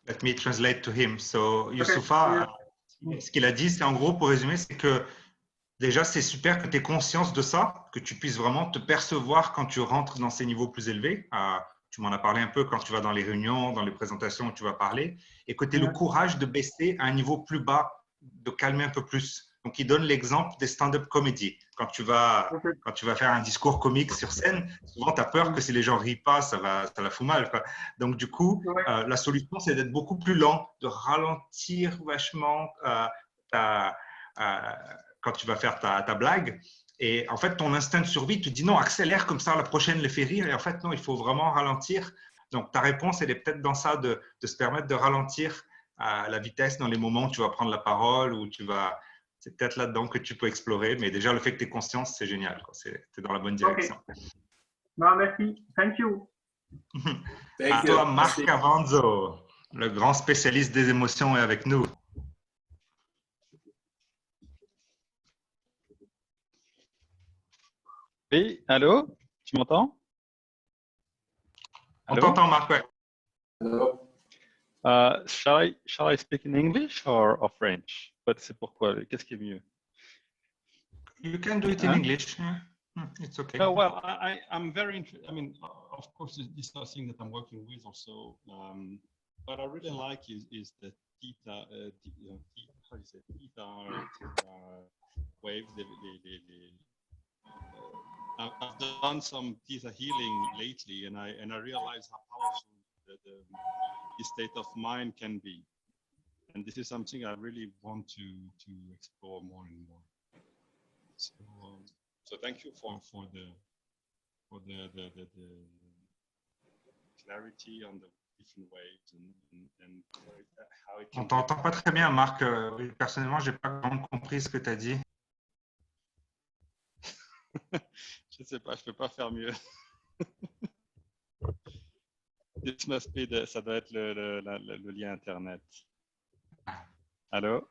Let me translate to him. So, Youssoufa, ce qu'il a dit, c'est en gros, pour résumer, c'est que déjà, c'est super que tu aies conscience de ça, que tu puisses vraiment te percevoir quand tu rentres dans ces niveaux plus élevés. Tu m'en as parlé un peu quand tu vas dans les réunions, dans les présentations où tu vas parler, et que tu aies le courage de baisser à un niveau plus bas, de calmer un peu plus. Donc, il donne l'exemple des stand-up comedy. Quand tu vas faire un discours comique sur scène, souvent, tu as peur que si les gens rient pas, ça la fout mal, quoi. Donc, du coup, la solution, c'est d'être beaucoup plus lent, de ralentir vachement quand tu vas faire ta blague. Et en fait, ton instinct de survie te dit non, accélère comme ça, la prochaine les fait rire. Et en fait, non, il faut vraiment ralentir. Donc, ta réponse, elle est peut-être dans ça, de se permettre de ralentir la vitesse dans les moments où tu vas prendre la parole, où tu vas… C'est peut-être là-dedans que tu peux explorer. Mais déjà, le fait que tu aies conscience, c'est génial. Tu es dans la bonne direction. Okay. Non, merci. Thank you. À toi, Marc Avanzo, le grand spécialiste des émotions, est avec nous. Oui, allô? Tu m'entends? On Allô? t'entend, Marc, ouais. Hello. Shall I speak in English or French? C'est pourquoi? Qu'est-ce qui est mieux? You can do it in Hein? English. Yeah. It's okay. Oh, well, I'm very interested. I mean, of course, this is something that I'm working with also. What I really like is the theta, how do you say, theta waves. I've done some theta healing lately, and I realize how powerful this state of mind can be. And this is something I really want to explore more and more. So thank you for the clarity on the different waves and how it can. On t'entend pas très bien, Marc. Personnellement, j'ai pas vraiment compris ce que tu as dit. Je sais pas, je peux pas faire mieux. This must be ça doit être le lien internet. Allô?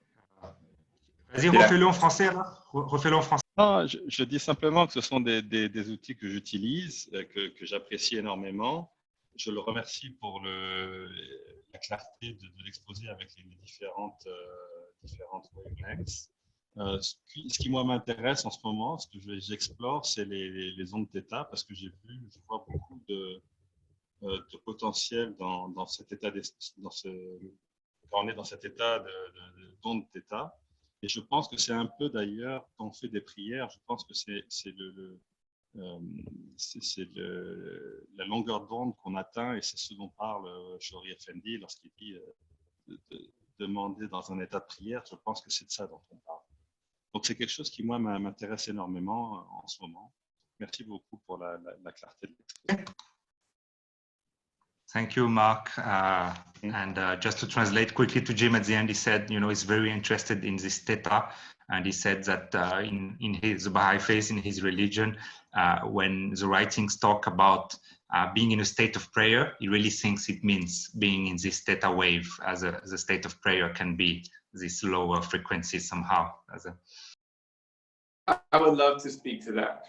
Vas-y, refais-le en français alors. Refais-le en français. Non, je dis simplement que ce sont des outils que j'utilise, que j'apprécie énormément. Je le remercie pour la clarté de l'exposer avec les différentes wavelengths. Ce qui moi m'intéresse en ce moment, ce que j'explore, c'est les ondes θ, parce que je vois beaucoup de potentiel dans cet état, quand on est dans cet état d'onde θ. Et je pense que c'est un peu d'ailleurs, quand on fait des prières, je pense que c'est la longueur d'onde qu'on atteint, et c'est ce dont parle Shori Effendi lorsqu'il dit de demander dans un état de prière. Je pense que c'est de ça dont on parle. Donc c'est quelque chose qui moi m'intéresse énormément en ce moment. Merci beaucoup pour la clarté de l'exposition. Thank you, Mark. And just to translate quickly to Jim at the end, he said, he's very interested in this theta. And he said that in his Baha'i faith, in his religion, when the writings talk about being in a state of prayer, he really thinks it means being in this theta wave, as a state of prayer can be this lower frequency somehow. I would love to speak to that.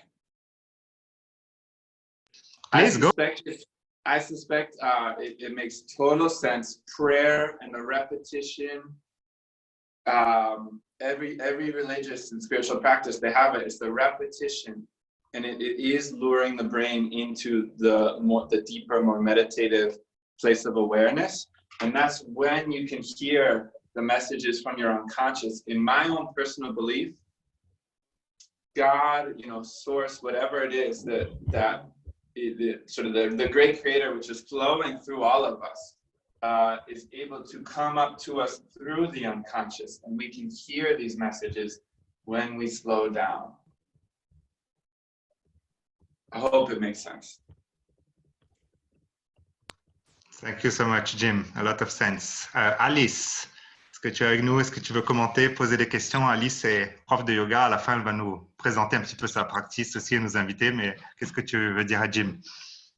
Please go. I suspect it makes total sense. Prayer and the repetition, every religious and spiritual practice, they have it. It's the repetition, and it is luring the brain into the deeper, more meditative place of awareness. And that's when you can hear the messages from your unconscious. In my own personal belief, God, source, whatever it is that the great creator, which is flowing through all of us, is able to come up to us through the unconscious, and we can hear these messages when we slow down. I hope it makes sense. Thank you so much, Jim. A lot of sense. Alice, est-ce que tu es avec nous? Est-ce que tu veux commenter, poser des questions? Alice est prof de yoga. À la fin, elle va nous présenter un petit peu sa pratique aussi et nous inviter. Mais qu'est-ce que tu veux dire à Jim?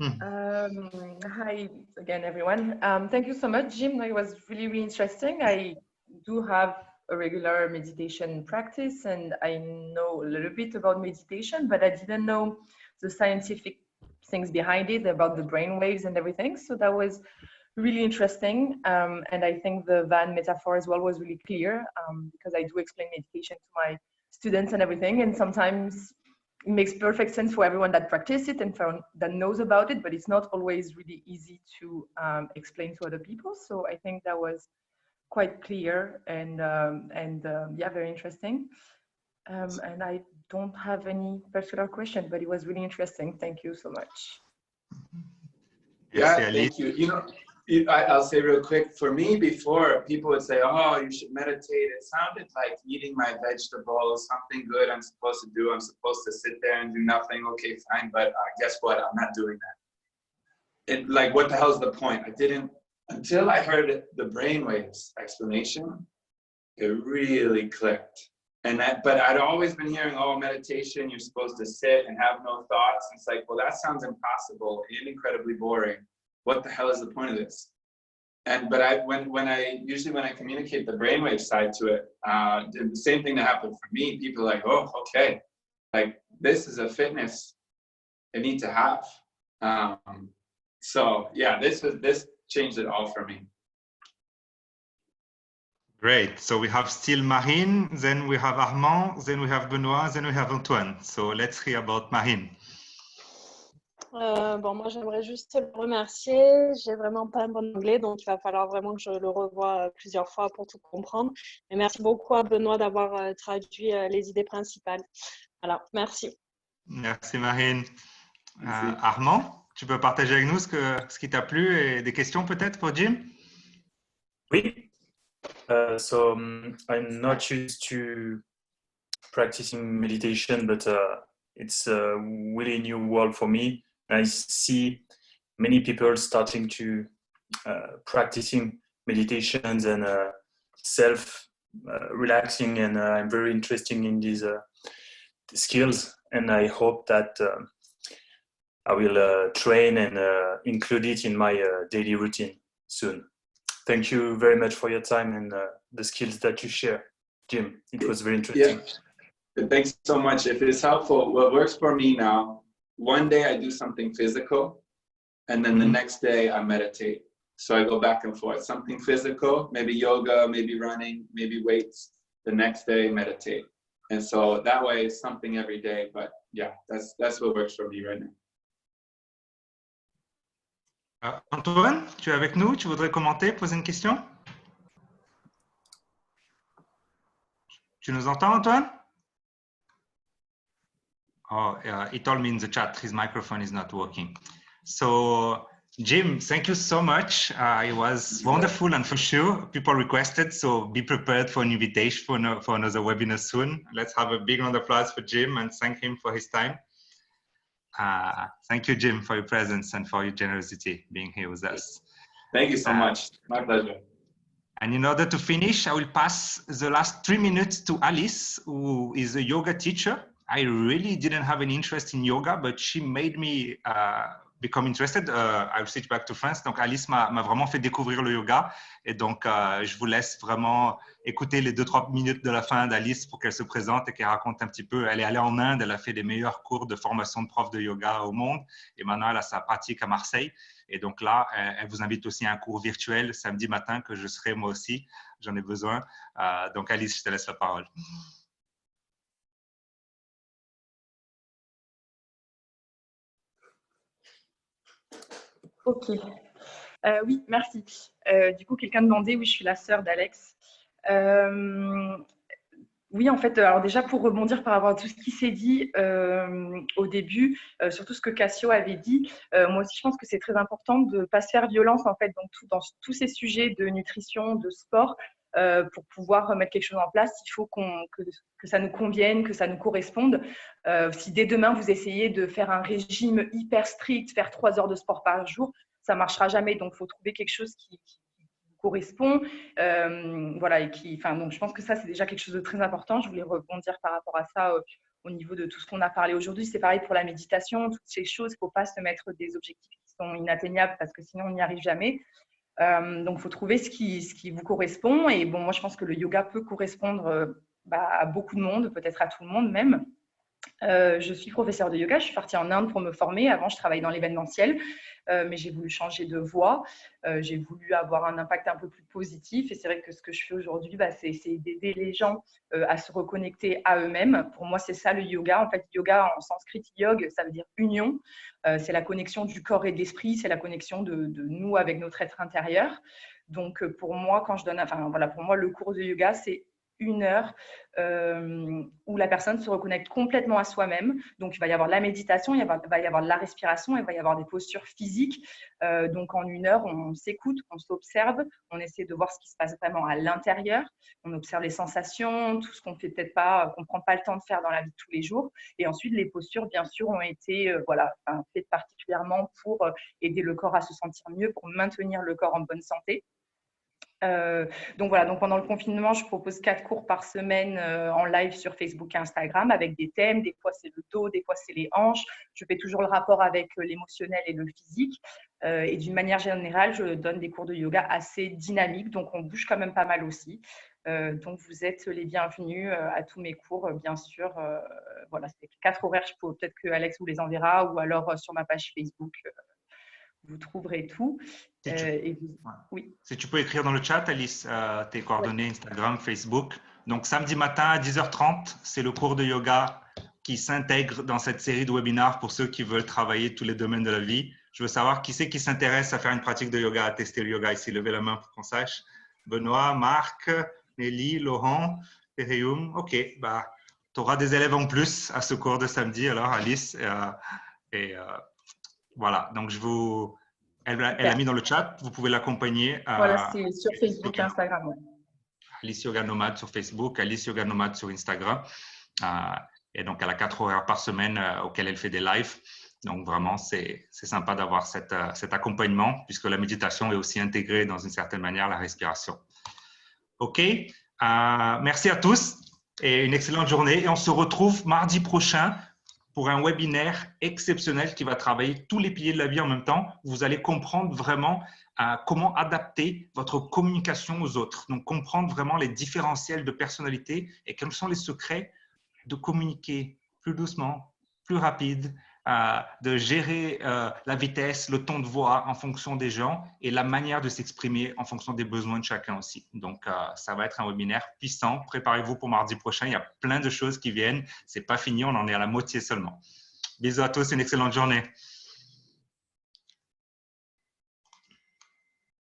Hi again, everyone. Thank you so much, Jim. It was really, really interesting. I do have a regular meditation practice, and I know a little bit about meditation, but I didn't know the scientific things behind it, about the brain waves and everything. So that was really interesting. And I think the van metaphor as well was really clear, because I do explain meditation to my students and everything. And sometimes it makes perfect sense for everyone that practices it and that knows about it, but it's not always really easy to explain to other people. So I think that was quite clear and yeah, very interesting. And I don't have any particular question, but it was really interesting. Thank you so much. Yeah, thank you. I'll say real quick, for me before, people would say, oh, you should meditate. It sounded like eating my vegetables, something good I'm supposed to do. I'm supposed to sit there and do nothing. Okay, fine, but guess what? I'm not doing that. Like, what the hell's the point? I didn't, until I heard the brainwaves explanation, it really clicked. But I'd always been hearing, oh, meditation, you're supposed to sit and have no thoughts. It's like, well, that sounds impossible and incredibly boring. What the hell is the point of this? But when I communicate the brainwave side to it, the same thing that happened for me. People are like, oh, okay, like this is a fitness I need to have. So yeah, this changed it all for me. Great. So we have still Marine, then we have Armand, then we have Benoît, then we have Antoine. So let's hear about Marine. Bon, moi, j'aimerais juste le remercier. J'ai vraiment pas un bon anglais, donc il va falloir vraiment que je le revoie plusieurs fois pour tout comprendre. Et merci beaucoup à Benoît d'avoir traduit les idées principales. Voilà, merci. Merci Marine. Armand, tu peux partager avec nous ce qui t'a plu et des questions peut-être pour Jim? Oui. So I'm not used to practicing meditation, but it's a really new world for me. I see many people starting to practicing meditations and self-relaxing, and I'm very interested in these skills, and I hope that I will train and include it in my daily routine soon. Thank you very much for your time and the skills that you share, Jim. It was very interesting. Yeah. Thanks so much. If it's helpful, what works for me now, one day I do something physical, and then the next day I meditate. So I go back and forth. Something physical, maybe yoga, maybe running, maybe weights. The next day meditate. And so that way it's something every day. But yeah, that's what works for me right now. Antoine, tu es avec nous? Tu voudrais commenter, poser une question? Tu nous entends, Antoine? Oh, he told me in the chat his microphone is not working. So, Jim, thank you so much. It was wonderful, and for sure, people requested, so be prepared for an invitation for another webinar soon. Let's have a big round of applause for Jim and thank him for his time. Thank you, Jim, for your presence and for your generosity being here with us. Thank you so much. My pleasure. And in order to finish, I will pass the last 3 minutes to Alice, who is a yoga teacher. I really didn't have any interest in yoga, but she made me become interested. I will switch back to France. Donc, Alice m'a vraiment fait découvrir le yoga. Et donc, je vous laisse vraiment écouter les 2-3 minutes de la fin d'Alice pour qu'elle se présente et qu'elle raconte un petit peu. Elle est allée en Inde, elle a fait les meilleurs cours de formation de prof de yoga au monde. Et maintenant, elle a sa pratique à Marseille. Et donc là, elle vous invite aussi à un cours virtuel samedi matin que je serai moi aussi. J'en ai besoin. Donc, Alice, je te laisse la parole. Ok. Oui, merci. Du coup, quelqu'un demandait, oui, je suis la sœur d'Alex. Oui, en fait, alors déjà pour rebondir par rapport à tout ce qui s'est dit au début, surtout ce que Cassio avait dit, moi aussi je pense que c'est très important de ne pas se faire violence en fait dans tous ces sujets de nutrition, de sport. Pour pouvoir mettre quelque chose en place, il faut que ça nous convienne, que ça nous corresponde. Si dès demain, vous essayez de faire un régime hyper strict, faire 3 heures de sport par jour, ça ne marchera jamais. Donc, il faut trouver quelque chose qui vous correspond. Voilà, donc, je pense que ça, c'est déjà quelque chose de très important. Je voulais rebondir par rapport à ça au niveau de tout ce qu'on a parlé aujourd'hui. C'est pareil pour la méditation, toutes ces choses. Il ne faut pas se mettre des objectifs qui sont inatteignables parce que sinon, on n'y arrive jamais. Donc, il faut trouver ce qui vous correspond. Et bon, moi, je pense que le yoga peut correspondre à beaucoup de monde, peut-être à tout le monde même. Je suis professeure de yoga. Je suis partie en Inde pour me former. Avant, je travaillais dans l'événementiel, mais j'ai voulu changer de voie. J'ai voulu avoir un impact un peu plus positif. Et c'est vrai que ce que je fais aujourd'hui, c'est d'aider les gens à se reconnecter à eux-mêmes. Pour moi, c'est ça le yoga. En fait, yoga en sanskrit, yog, ça veut dire union. C'est la connexion du corps et de l'esprit. C'est la connexion de nous avec notre être intérieur. Donc, pour moi, pour moi, le cours de yoga, c'est 1 heure où la personne se reconnecte complètement à soi-même. Donc, il va y avoir de la méditation, il va y avoir de la respiration, il va y avoir des postures physiques. Donc, en 1 heure, on s'écoute, on s'observe, on essaie de voir ce qui se passe vraiment à l'intérieur. On observe les sensations, tout ce qu'on fait peut-être pas, qu'on prend pas le temps de faire dans la vie de tous les jours. Et ensuite, les postures, bien sûr, ont été faites particulièrement pour aider le corps à se sentir mieux, pour maintenir le corps en bonne santé. Donc voilà, donc pendant le confinement, je propose 4 cours par semaine en live sur Facebook et Instagram avec des thèmes. Des fois, c'est le dos, des fois, c'est les hanches. Je fais toujours le rapport avec l'émotionnel et le physique. Et d'une manière générale, je donne des cours de yoga assez dynamiques, donc on bouge quand même pas mal aussi. Donc, vous êtes les bienvenus à tous mes cours, bien sûr. Voilà, c'est 4 horaires. Peut-être que Alex vous les enverra ou alors sur ma page Facebook, vous trouverez tout. Oui. Si tu peux écrire dans le chat, Alice, tes coordonnées Instagram, Facebook. Donc, samedi matin à 10h30, c'est le cours de yoga qui s'intègre dans cette série de webinaires pour ceux qui veulent travailler tous les domaines de la vie. Je veux savoir qui c'est qui s'intéresse à faire une pratique de yoga, à tester le yoga ici. Levez la main pour qu'on sache. Benoît, Marc, Nelly, Laurent, Pereum. OK, bah, tu auras des élèves en plus à ce cours de samedi, alors Alice. Voilà, donc elle a mis dans le chat, vous pouvez l'accompagner. Voilà, c'est sur Facebook et Instagram. Alice Yoga Nomade sur Facebook, Alice Yoga Nomade sur Instagram. Et donc, elle a 4 horaires par semaine auxquels elle fait des lives. Donc, vraiment, c'est sympa d'avoir cet accompagnement puisque la méditation est aussi intégrée dans une certaine manière à la respiration. OK, merci à tous et une excellente journée. Et on se retrouve mardi prochain pour un webinaire exceptionnel qui va travailler tous les piliers de la vie en même temps. Vous allez comprendre vraiment comment adapter votre communication aux autres. Donc, comprendre vraiment les différentiels de personnalité et quels sont les secrets de communiquer plus doucement, plus rapide, de gérer la vitesse, le ton de voix en fonction des gens et la manière de s'exprimer en fonction des besoins de chacun aussi. Donc, ça va être un webinaire puissant. Préparez-vous pour mardi prochain. Il y a plein de choses qui viennent. Ce n'est pas fini, on en est à la moitié seulement. Bisous à tous, une excellente journée.